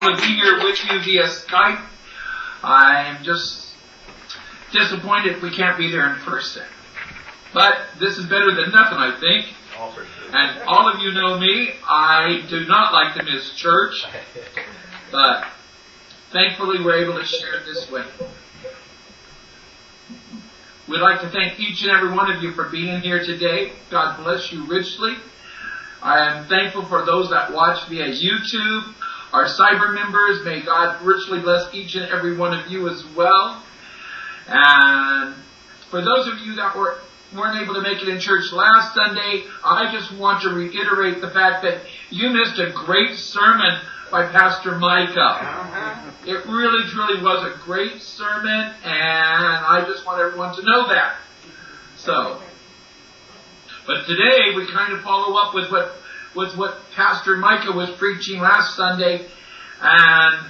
To be here with you via Skype. I'm just disappointed we can't be there in person. But this is better than nothing, I think. And all of you know me, I do not like to miss church. But thankfully we're able to share it this way. We'd like to thank each and every one of you for being here today. God bless you richly. I am thankful for those that watch via YouTube. Our cyber members, may God richly bless each and every one of you as well. And for those of you that weren't able to make it in church last Sunday, I just want to reiterate the fact that you missed a great sermon by Pastor Micah. It really, truly was a great sermon, and I just want everyone to know that. But today we kind of follow up with what Pastor Micah was preaching last Sunday, and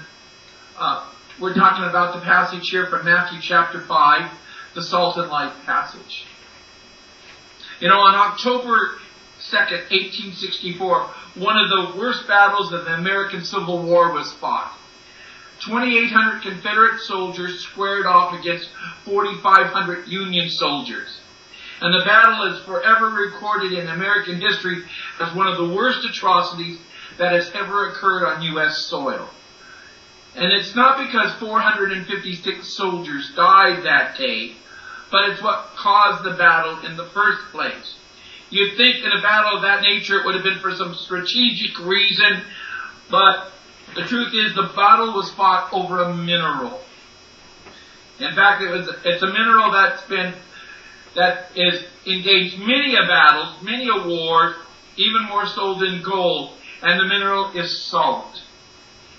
we're talking about the passage here from Matthew chapter 5, the salt and light passage. You know, on October 2nd, 1864, one of the worst battles of the American Civil War was fought. 2,800 Confederate soldiers squared off against 4,500 Union soldiers. And the battle is forever recorded in American history as one of the worst atrocities that has ever occurred on U.S. soil. And it's not because 456 soldiers died that day, but it's what caused the battle in the first place. You'd think in a battle of that nature it would have been for some strategic reason, but the truth is the battle was fought over a mineral. In fact, it's a mineral that is engaged many a battles, many a wars, even more so than gold, and the mineral is salt.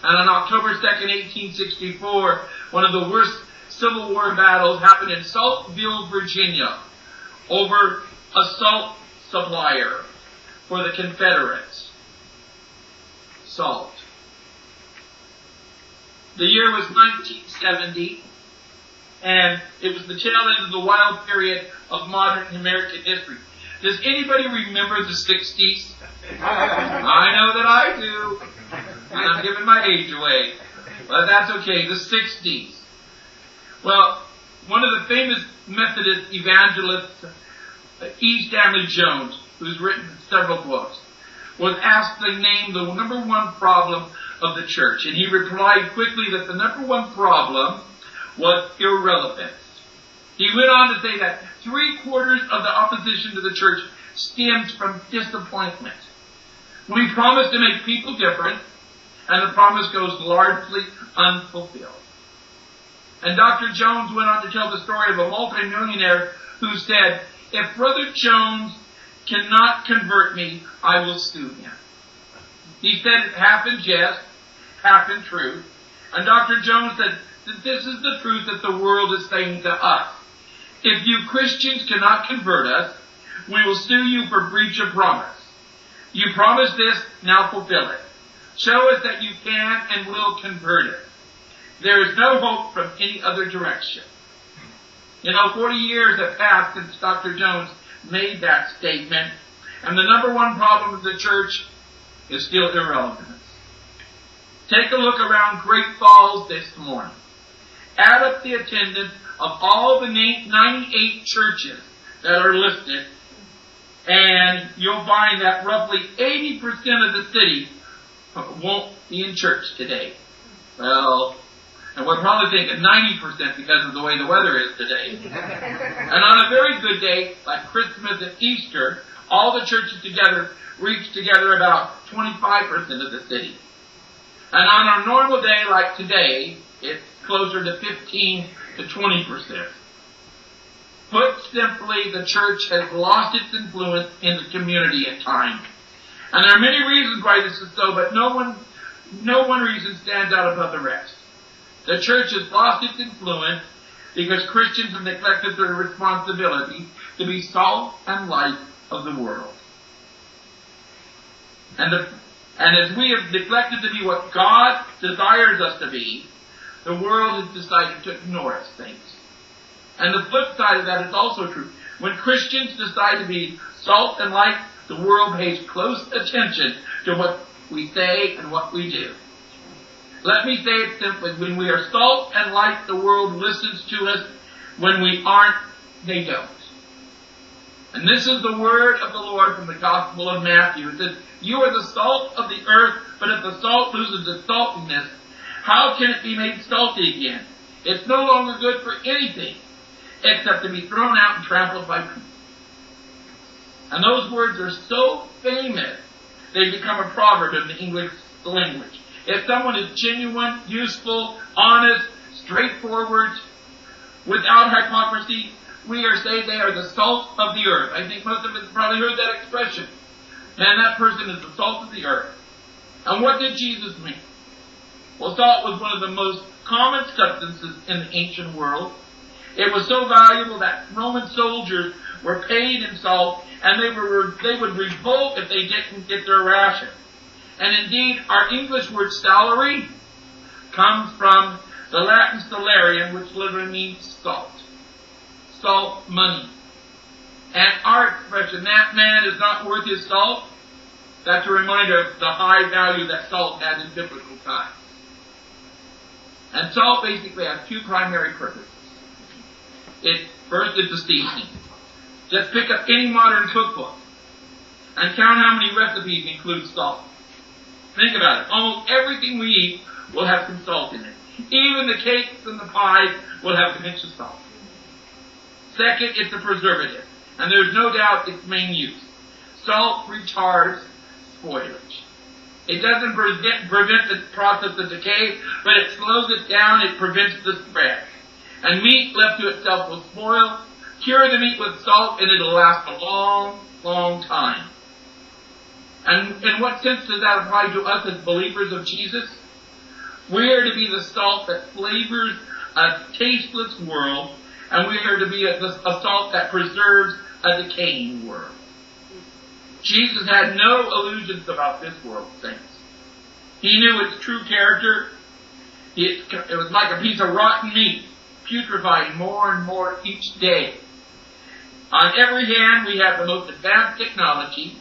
And on October 2nd, 1864, one of the worst Civil War battles happened in Saltville, Virginia, over a salt supplier for the Confederates. Salt. The year was 1970, and it was the tail end of the wild period of modern American history. Does anybody remember the 60s? I know that I do. And I'm giving my age away. But that's okay. The 60s. Well, one of the famous Methodist evangelists, E. Stanley Jones, who's written several books, was asked to name the number one problem of the church. And he replied quickly that the number one problem was irrelevance. He went on to say that 3/4 of the opposition to the church stems from disappointment. We promise to make people different, and the promise goes largely unfulfilled. And Dr. Jones went on to tell the story of a multimillionaire who said, "If Brother Jones cannot convert me, I will sue him." He said it half in jest, half in truth. And Dr. Jones said that this is the truth that the world is saying to us. If you Christians cannot convert us, we will sue you for breach of promise. You promised this, now fulfill it. Show us that you can and will convert us. There is no hope from any other direction. 40 years have passed since Dr. Jones made that statement, and the number one problem of the church is still irrelevance. Take a look around Great Falls this morning. Add up the attendance of all the 98 churches that are listed, and you'll find that roughly 80% of the city won't be in church today. Well, and we're probably thinking 90% because of the way the weather is today. And on a very good day, like Christmas and Easter, all the churches together reach together about 25% of the city. And on a normal day like today, it's closer to 15 to 20%. Put simply, the church has lost its influence in the community at times. And there are many reasons why this is so, but no one reason stands out above the rest. The church has lost its influence because Christians have neglected their responsibility to be salt and light of the world. And as we have neglected to be what God desires us to be, the world has decided to ignore its things. And the flip side of that is also true. When Christians decide to be salt and light, the world pays close attention to what we say and what we do. Let me say it simply. When we are salt and light, the world listens to us. When we aren't, they don't. And this is the word of the Lord from the Gospel of Matthew. It says, you are the salt of the earth, but if the salt loses its saltiness, how can it be made salty again? It's no longer good for anything except to be thrown out and trampled by people. And those words are so famous, they become a proverb in the English language. If someone is genuine, useful, honest, straightforward, without hypocrisy, we are saying they are the salt of the earth. I think most of us have probably heard that expression. And that person is the salt of the earth. And what did Jesus mean? Well, salt was one of the most common substances in the ancient world. It was so valuable that Roman soldiers were paid in salt, and they would revolt if they didn't get their ration. And indeed, our English word salary comes from the Latin salarium, which literally means salt. Salt money. And our expression, that man is not worth his salt, that's a reminder of the high value that salt had in biblical times. And salt basically has two primary purposes. First, it's a seasoning. Just pick up any modern cookbook and count how many recipes include salt. Think about it. Almost everything we eat will have some salt in it. Even the cakes and the pies will have a pinch of salt. Second, it's a preservative. And there's no doubt its main use. Salt retards spoilage. It doesn't prevent the process of decay, but it slows it down, it prevents the spread. And meat left to itself will spoil. Cure the meat with salt and it'll last a long, long time. And in what sense does that apply to us as believers of Jesus? We are to be the salt that flavors a tasteless world, and we are to be a salt that preserves a decaying world. Jesus had no illusions about this world, saints. He knew its true character. It was like a piece of rotten meat, putrefying more and more each day. On every hand, we have the most advanced technology.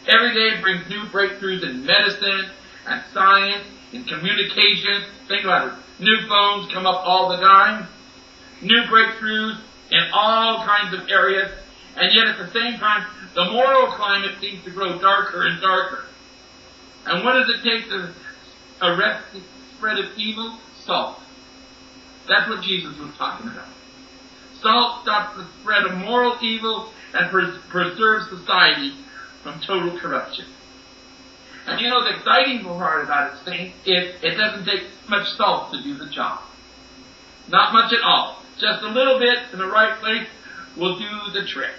Every day brings new breakthroughs in medicine and science, in communications. Think about it. New phones come up all the time. New breakthroughs in all kinds of areas. And yet at the same time, the moral climate seems to grow darker and darker. And what does it take to arrest the spread of evil? Salt. That's what Jesus was talking about. Salt stops the spread of moral evil and preserves society from total corruption. And you know, the exciting part about it, saints, is it doesn't take much salt to do the job. Not much at all. Just a little bit in the right place will do the trick.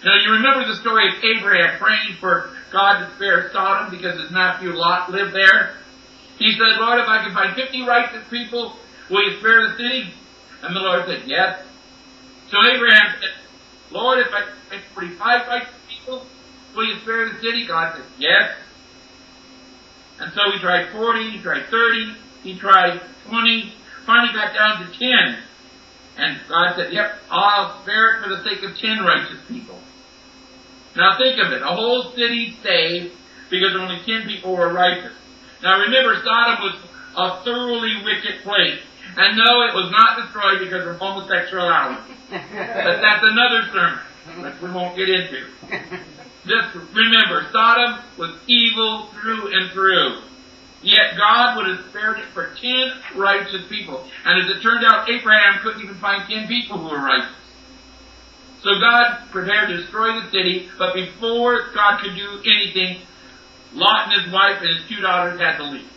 Now, you remember the story of Abraham praying for God to spare Sodom because his nephew Lot lived there? He said, Lord, if I can find 50 righteous people, will you spare the city? And the Lord said, yes. So Abraham said, Lord, if I can find 45 righteous people, will you spare the city? God said, yes. And so he tried 40, he tried 30, he tried 20, finally got down to 10. And God said, yep, I'll spare it for the sake of 10 righteous people. Now think of it, a whole city saved because only 10 people were righteous. Now remember, Sodom was a thoroughly wicked place. And no, it was not destroyed because of homosexuality. But that's another sermon, which we won't get into. Just remember, Sodom was evil through and through. Yet God would have spared it for 10 righteous people. And as it turned out, Abraham couldn't even find 10 people who were righteous. So God prepared to destroy the city, but before God could do anything, Lot and his wife and his 2 daughters had to leave.